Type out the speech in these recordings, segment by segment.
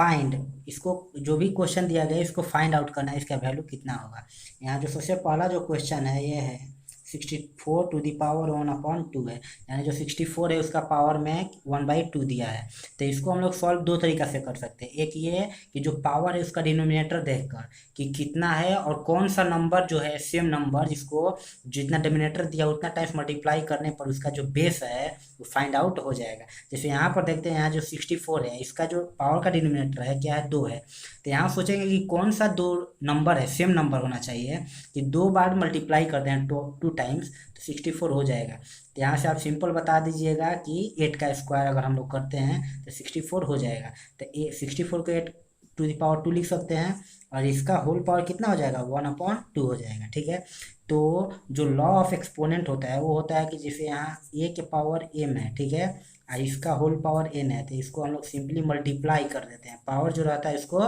Find, इसको जो भी क्वेश्चन दिया गया है इसको फाइंड आउट करना है, इसका वैल्यू कितना होगा। यहाँ जो सबसे पहला जो क्वेश्चन है ये है 64 टू दी पावर 1/2 है, यानी जो 64 है उसका पावर में 1/2 दिया है। तो इसको हम लोग सॉल्व दो तरीका से कर सकते हैं। एक ये है कि जो पावर है उसका डिनोमिनेटर देखकर कि कितना है और कौन सा नंबर जो है सेम नंबर जिसको जितना डिनोमिनेटर दिया उतना टाइम्स मल्टीप्लाई करने पर उसका जो बेस है वो फाइंड आउट हो जाएगा। जैसे यहाँ पर देखते हैं, यहाँ जो 64 है इसका जो पावर का डिनोमिनेटर है क्या है 2 है। तो यहाँ सोचेंगे कि कौन सा दो नंबर है सेम नंबर होना चाहिए कि 2 बार मल्टीप्लाई करते हैं 2 टाइम्स तो 64 हो जाएगा। तो यहाँ से आप सिंपल बता दीजिएगा कि 8 का स्क्वायर अगर हम लोग करते हैं तो 64 हो जाएगा। तो 64 को 8 टू द पावर 2 लिख सकते हैं और इसका होल पावर कितना हो जाएगा 1/2 हो जाएगा। ठीक है, तो जो लॉ ऑफ एक्सपोनेंट होता है वो होता है कि जैसे यहाँ a के पावर m है, ठीक है, और इसका होल पावर n है, तो इसको हम लोग सिंपली मल्टीप्लाई कर देते हैं। पावर जो रहता है इसको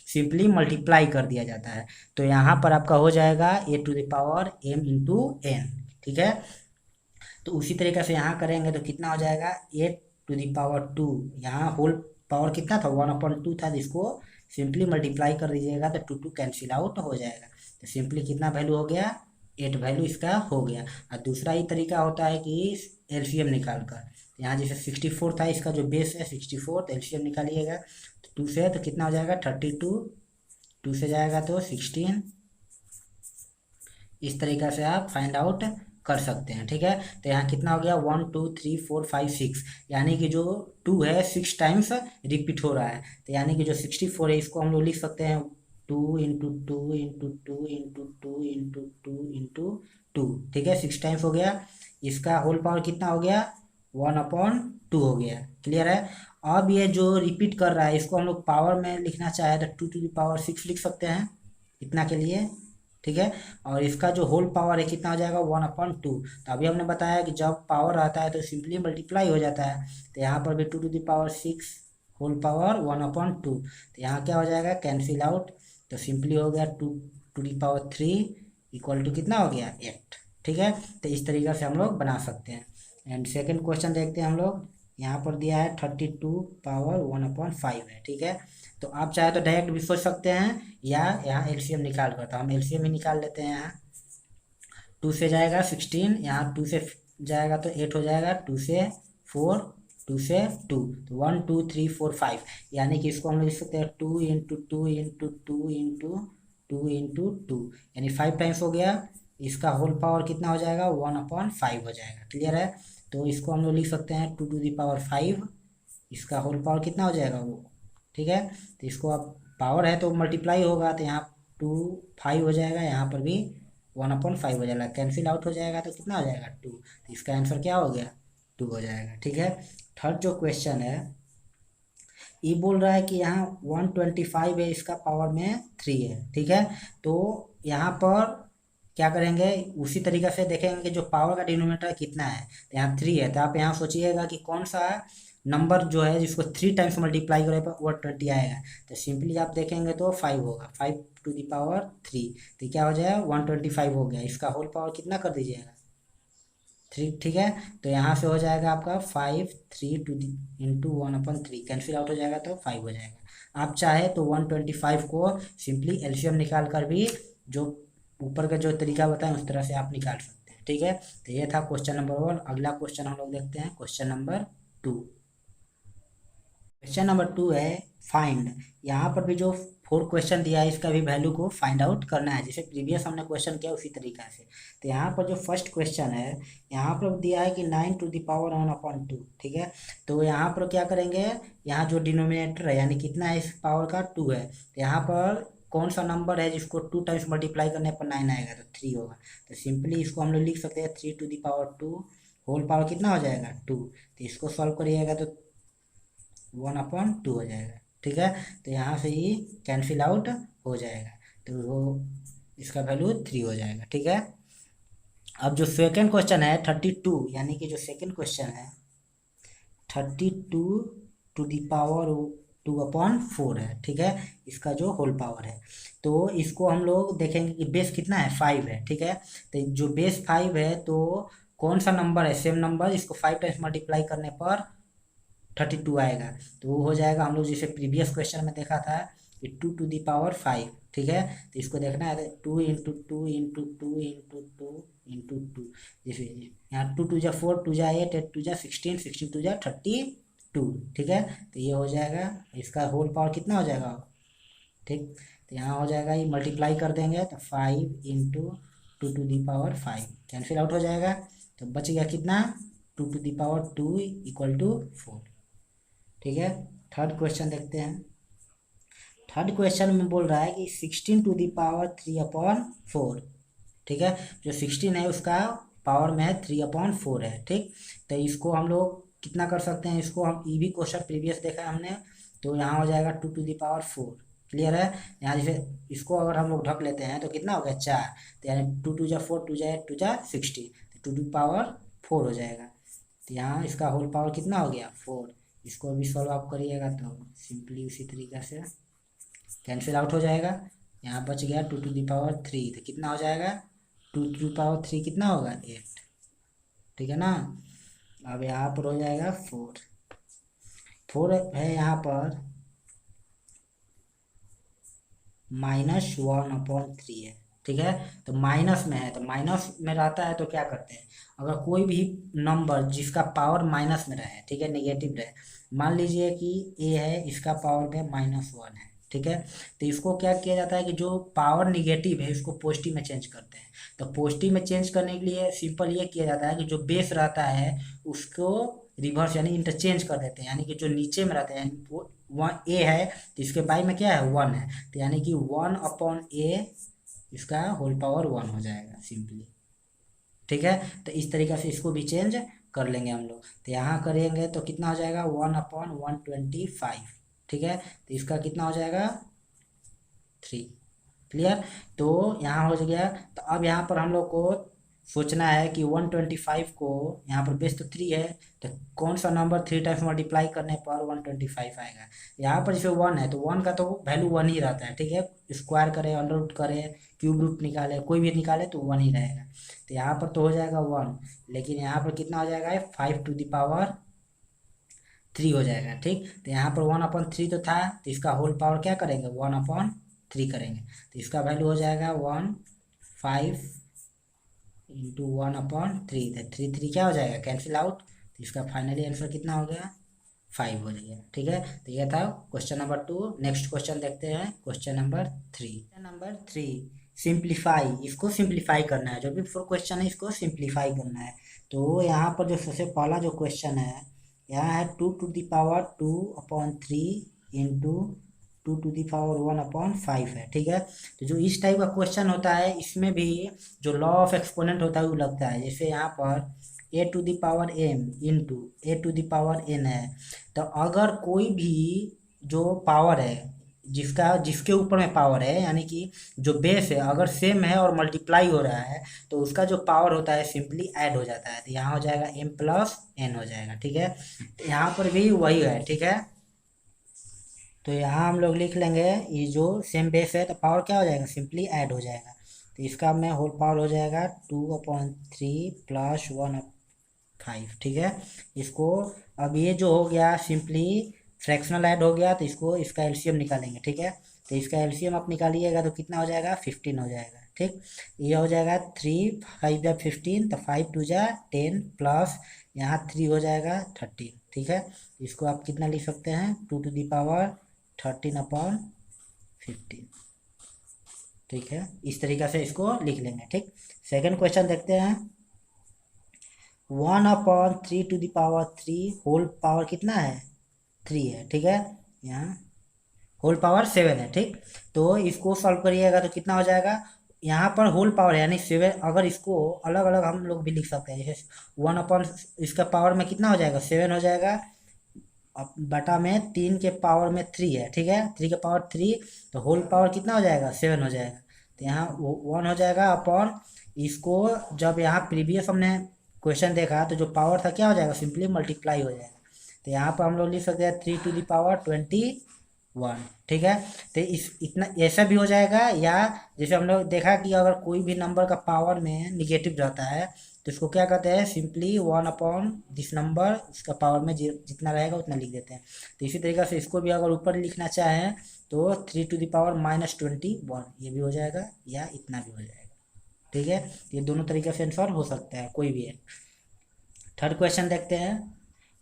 सिंपली मल्टीप्लाई कर दिया जाता है। तो यहाँ पर आपका हो जाएगा a to the power m into n। ठीक है, तो उसी तरीके से यहाँ करेंगे तो कितना हो जाएगा 8 टू द पावर 2, यहाँ होल पावर कितना था 1/2 था, तो इसको सिंपली मल्टीप्लाई कर दीजिएगा तो 2 कैंसिल आउट हो जाएगा। तो सिंपली कितना वैल्यू हो गया 8 वैल्यू इसका हो गया। और दूसरा ही तरीका होता है कि एलसीएम निकाल कर, यहाँ जैसे 64 था इसका जो बेस है 64, तो एलसीएम निकालिएगा तो 2 से तो कितना हो जाएगा 32, 2 से जाएगा तो 16। इस तरीका से आप फाइंड आउट कर सकते हैं। ठीक है, तो यहाँ कितना हो गया 1 2 3 4 5 6, यानी कि जो 2 है 6 टाइम्स रिपीट हो रहा है। तो यानी कि जो 64 है इसको हम लोग लिख सकते हैं 2 into 2 into 2 into 2 into 2 into 2। ठीक है, 6 टाइम्स हो गया। इसका होल पावर कितना हो गया 1/2 हो गया। क्लियर है। अब ये जो रिपीट कर रहा है इसको हम लोग पावर में लिखना चाहे तो 2 टू द पावर 6 लिख सकते हैं इतना के लिए। ठीक है, और इसका जो होल पावर है कितना हो जाएगा 1/2। तो अभी हमने बताया कि जब पावर आता है तो सिंपली मल्टीप्लाई हो जाता है। तो यहाँ पर भी 2 to the power 6 whole power 1/2, तो यहाँ क्या हो जाएगा कैंसिल आउट। तो सिंपली हो गया 2 to the power 3 equal to कितना हो गया 8। ठीक है, तो इस तरीके से हम लोग बना सकते हैं। एंड सेकेंड क्वेश्चन देखते हैं हम लोग। यहाँ पर दिया है 32 पावर 1/5 है। ठीक है, तो आप चाहे तो डायरेक्ट भी सोच सकते हैं या यहाँ एलसीएम निकाल कर, तो हम एलसीएम ही निकाल लेते हैं। यहाँ 2 से जाएगा 16, यहाँ 2 से जाएगा तो 8 हो जाएगा, 2 से 4, 2 से 2, तो 1 2 3 4 5, यानी कि इसको हम लोग लिख सकते हैं 2 इंटू 2 इंटू 2 इंटू 2 इंटू 2, यानी 5 टाइम्स हो गया। इसका होल पावर कितना हो जाएगा 1/5 हो जाएगा। क्लियर है, तो इसको हम लोग लिख सकते हैं 2 टू द पावर 5, इसका होल पावर कितना हो जाएगा वो। ठीक है, तो इसको अब पावर है तो मल्टीप्लाई होगा, तो यहाँ 2 5 हो जाएगा, यहाँ पर भी 1/5 हो जाएगा, कैंसिल आउट हो जाएगा तो कितना हो जाएगा 2। तो इसका आंसर क्या हो गया 2 हो जाएगा। ठीक है, थर्ड जो क्वेश्चन है ये बोल रहा है कि यहाँ 125 है, इसका पावर में 3 है। ठीक है, तो यहाँ पर क्या करेंगे उसी तरीके से देखेंगे कि जो पावर का डिनोमिनेटर कितना है, तो यहाँ 3 है, तो आप यहाँ सोचिएगा कि कौन सा नंबर जो है जिसको 3 टाइम्स मल्टीप्लाई करें पर वो 20 आएगा। तो सिंपली आप देखेंगे तो 5 होगा, 5 टू द पावर 3, तो क्या हो जाएगा 125 हो गया। इसका होल पावर कितना कर दीजिएगा 3। ठीक है, तो यहाँ से हो जाएगा आपका 5 3 to the into 1/3, cancel out हो जाएगा तो 5 हो जाएगा। आप चाहे तो 125 को सिंपली एलसीएम निकाल कर भी जो ऊपर का जो तरीका बताएं उस तरह से आप निकाल सकते हैं। ठीक है, तो ये था क्वेश्चन नंबर 1। अगला क्वेश्चन हम लोग देखते हैं क्वेश्चन नंबर 2। क्वेश्चन नंबर 2 है फाइंड। यहाँ पर भी जो 4 क्वेश्चन दिया है इसका भी वैल्यू को फाइंड आउट करना है, जैसे प्रीवियस हमने क्वेश्चन किया उसी तरीका से। तो यहाँ पर जो फर्स्ट क्वेश्चन है यहाँ पर दिया है कि 9 टू द पावर 1/2। ठीक है, तो यहाँ पर क्या करेंगे, यहाँ जो डिनोमिनेटर है यानी कितना है इस पावर का 2 है, तो यहाँ पर कौन सा नंबर है जिसको 2 टाइम्स मल्टीप्लाई करने पर 9 आएगा तो 3 होगा। तो सिंपली इसको हम लोग लिख सकते हैं 3 to the power 2 whole power कितना हो जाएगा 2। तो इसको सॉल्व करिएगा तो 1/2 हो जाएगा। ठीक है, तो यहाँ से ही कैंसिल आउट हो जाएगा, तो वो इसका वैल्यू 3 हो जाएगा। ठीक है, अब जो सेकेंड क्वेश्चन है 32, यानी कि जो सेकेंड क्वेश्चन है 32 टू द पावर 2/4 है। ठीक है, इसका जो होल पावर है, तो इसको हम लोग देखेंगे कि बेस कितना है 5 है। ठीक है, तो जो बेस 5 है तो कौन सा नंबर है सेम नंबर इसको 5 टाइम्स मल्टीप्लाई करने पर 32 आएगा। तो वो हो जाएगा, हम लोग जैसे प्रीवियस क्वेश्चन में देखा था कि 2 to the power 5, ठीक है। तो इसको देखना है 2 into 2 into 2 into 2 into 2, जैसे यहाँ 2 2 जा 4, 2 जा 8, 8 2 जा 16, 16 2 जा 32, ठीक है। तो ये हो जाएगा, इसका होल पावर कितना हो जाएगा, ठीक। तो यहाँ हो जाएगा, ये मल्टीप्लाई कर देंगे तो 5 into 2 to the power 5 cancel out हो जाएगा। तो बच गया कितना, 2 to the power 2 equal to 4, ठीक है। थर्ड क्वेश्चन देखते हैं। थर्ड क्वेश्चन में बोल रहा है कि 16 to the power 3/4, ठीक है। जो 16 है उसका पावर में है 3/4 है, ठीक। तो इसको हम लोग कितना कर सकते हैं, इसको हम ये भी क्वेश्चन प्रीवियस देखा है हमने। तो यहाँ हो जाएगा 2 to the power 4, क्लियर है। यहाँ जैसे इसको अगर हम लोग ढक लेते हैं तो कितना हो गया 4, तो यानी 2 2 जा 4, 2 जा 8, 2 जा 16, तो 2 to the power 4 हो जाएगा। तो यहाँ इसका होल पावर कितना हो गया 4। इसको भी सॉल्व आप करिएगा तो सिंपली उसी तरीका से कैंसिल आउट हो जाएगा। यहाँ बच गया 2 to the power 3, तो कितना हो जाएगा 2 to the power 3 कितना होगा 8, ठीक है ना। अब यहाँ पर हो जाएगा 4 है यहाँ पर -1/3 है, ठीक है। तो माइनस में है, तो माइनस में रहता है तो क्या करते हैं, अगर कोई भी नंबर जिसका पावर माइनस में रहे, ठीक है, नेगेटिव रहे, मान लीजिए कि ए है, इसका पावर में -1 है, ठीक है। तो इसको क्या किया जाता है कि जो पावर निगेटिव है इसको पॉजिटिव में चेंज करते हैं। तो पॉजिटिव में चेंज करने के लिए सिंपल ये किया जाता है कि जो बेस रहता है उसको रिवर्स यानी इंटरचेंज कर देते हैं, यानी कि जो नीचे में रहता है, यानी वो 1 है तो इसके बाई में क्या है 1 है, तो यानी कि 1/a इसका होल पावर 1 हो जाएगा सिंपली, ठीक है। तो इस तरीके से इसको भी चेंज कर लेंगे हम लोग। तो यहाँ करेंगे तो कितना हो जाएगा 1/125, ठीक है। तो इसका कितना हो जाएगा 3, क्लियर। तो यहाँ हो गया। तो अब यहाँ पर हम लोग को सोचना है कि 125 को, यहाँ पर बेस तो 3 है, तो कौन सा नंबर 3 टाइम्स मल्टीप्लाई करने पर 125 आएगा। यहाँ पर जैसे 1 है तो 1 का तो वैल्यू 1 ही रहता है, ठीक है। स्क्वायर करे, अंडर रूट करे, क्यूब रूट निकाले, कोई भी निकाले तो 1 ही रहेगा। तो यहाँ पर तो हो जाएगा 1, लेकिन यहाँ पर कितना हो जाएगा 5 to the power 3 हो जाएगा, ठीक। तो यहाँ पर 1/3 तो था, तो इसका होल पावर क्या करेंगे 1/3 करेंगे, तो इसका वैल्यू हो जाएगा 5 into 1/3, तो 3 क्या हो जाएगा कैंसिल आउट। तो इसका फाइनली आंसर कितना हो गया 5 हो गया, ठीक है। तो ये था क्वेश्चन नंबर 2। नेक्स्ट क्वेश्चन देखते हैं, क्वेश्चन नंबर 3। सिंप्लीफाई, इसको सिंप्लीफाई करना है, जो भी 4 क्वेश्चन है इसको सिंप्लीफाई करना है। तो यहाँ पर जो सबसे पहला जो क्वेश्चन है, यहाँ है 2 to the power 2/3 into 2 to the power 1/5 है, ठीक है। तो जो इस टाइप का क्वेश्चन होता है इसमें भी जो लॉ ऑफ एक्सपोनेंट होता है वो लगता है। जैसे यहाँ पर a to the power m into a to the power n है, तो अगर कोई भी जो पावर है जिसके ऊपर में पावर है, यानी कि जो बेस है अगर सेम है और मल्टीप्लाई हो रहा है तो उसका जो पावर होता है सिंपली ऐड हो जाता है। तो यहाँ हो जाएगा m+n हो जाएगा, ठीक है। तो यहाँ पर भी वही है, ठीक है। तो यहाँ हम लोग लिख लेंगे ये जो सेम बेस है तो पावर क्या हो जाएगा सिंपली ऐड हो जाएगा। तो इसका में होल पावर हो जाएगा 2/3 + 1/5, ठीक है। इसको अब ये जो हो गया सिंपली फ्रैक्शनल ऐड हो गया, तो इसको इसका एलसीएम निकालेंगे, ठीक है। तो इसका एलसीएम आप निकालिएगा तो कितना हो जाएगा 15 हो जाएगा, ठीक। ये हो जाएगा 3 5 जा 15, तो 5 2 जा 10 प्लस यहाँ 3 हो जाएगा 13, ठीक है। इसको आप कितना लिख सकते हैं 2 to the power 13/15, ठीक है। इस तरीक़ा से इसको लिख लेंगे, ठीक। सेकंड क्वेश्चन देखते हैं। 1/3 to the power 3 whole power कितना है 3 है, ठीक है। यहाँ होल पावर 7 है, ठीक। तो इसको सॉल्व करिएगा तो कितना हो जाएगा, यहाँ पर होल पावर यानी 7, अगर इसको अलग अलग हम लोग भी लिख सकते हैं, जैसे 1/ इसका पावर में कितना हो जाएगा 7 हो जाएगा, अब बटा में 3 के पावर में 3 है, ठीक है। 3 के पावर 3, तो होल पावर कितना हो जाएगा 7 हो जाएगा। तो यहाँ 1 हो जाएगा अपॉन इसको, जब यहाँ प्रीवियस हमने क्वेश्चन देखा तो जो पावर था क्या हो जाएगा सिंपली मल्टीप्लाई हो जाएगा। तो यहाँ पर हम लोग लिख सकते हैं 3 to the power 21, ठीक है। तो इस इतना ऐसा भी हो जाएगा, या जैसे हम लोग देखा कि अगर कोई भी नंबर का पावर में निगेटिव रहता है तो इसको क्या कहते हैं, सिंपली 1/दिस नंबर, उसका पावर में जितना रहेगा उतना लिख देते हैं। तो इसी तरीके से इसको भी अगर ऊपर लिखना चाहें तो 3⁻⁻21 ये भी हो जाएगा या इतना भी हो जाएगा। ठीक है, ये दोनों तरीके से आंसर हो सकता है, कोई भी है। थर्ड क्वेश्चन देखते हैं।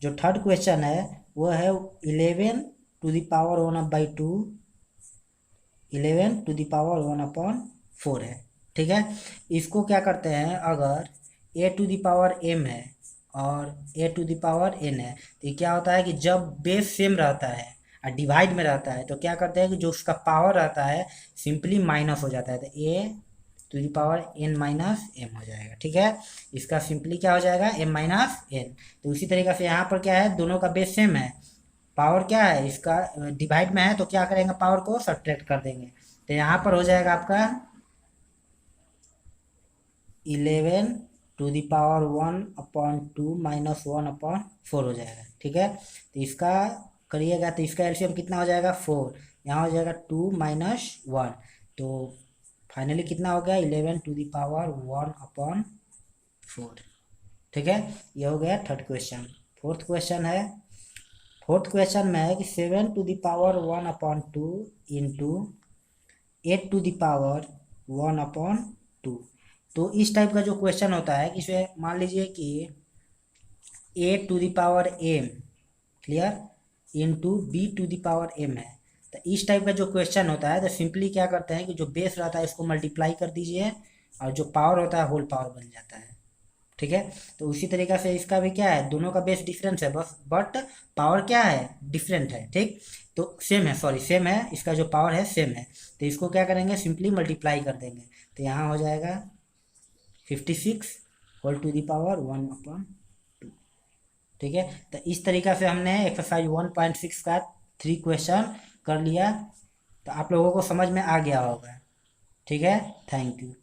जो थर्ड क्वेश्चन है वो है 11⁻1/2 11⁻1/4 है। ठीक है, इसको क्या करते हैं, अगर a⁻m है और a⁻n है तो ये क्या होता है कि जब बेस सेम रहता है और डिवाइड में रहता है तो क्या करते हैं कि जो उसका पावर रहता है सिंपली माइनस हो जाता है, तो a⁻n-m हो जाएगा। ठीक है, इसका सिंपली क्या हो जाएगा, m-n। तो उसी तरीके से यहाँ पर क्या है, दोनों का बेस सेम है, पावर क्या है इसका डिवाइड में है तो क्या करेंगे, पावर को सब्ट्रैक्ट कर देंगे। तो यहाँ पर हो जाएगा आपका 11⁻1/2 -1/4 हो जाएगा। ठीक है, तो इसका करिएगा तो इसका एलसीएम कितना हो जाएगा, 4, यहाँ हो जाएगा 2 - 1, तो फाइनली कितना हो गया, 11⁻1/4। ठीक है, ये हो गया थर्ड क्वेश्चन। फोर्थ क्वेश्चन है, फोर्थ क्वेश्चन में है कि 7⁻1/2 इंटू 8⁻1/2। तो इस टाइप का जो क्वेश्चन होता है, इसे मान लीजिए कि a⁻m क्लियर इंटू b⁻m है। तो इस टाइप का जो क्वेश्चन होता है तो सिंपली क्या करते हैं कि जो बेस रहता है इसको मल्टीप्लाई कर दीजिए और जो पावर होता है होल पावर बन जाता है। ठीक है, तो उसी तरीके से इसका भी क्या है, दोनों का बेस डिफरेंस है बस, बट पावर क्या है, डिफरेंट है। ठीक, तो सेम है, सॉरी सेम है, इसका जो पावर है सेम है, तो इसको क्या करेंगे, सिंपली मल्टीप्लाई कर देंगे। तो यहाँ हो जाएगा 56⁻1/2। ठीक है, तो इस तरीके से हमने एक्सरसाइज 1.6 का 3 क्वेश्चन कर लिया। तो आप लोगों को समझ में आ गया होगा। ठीक है, थैंक यू।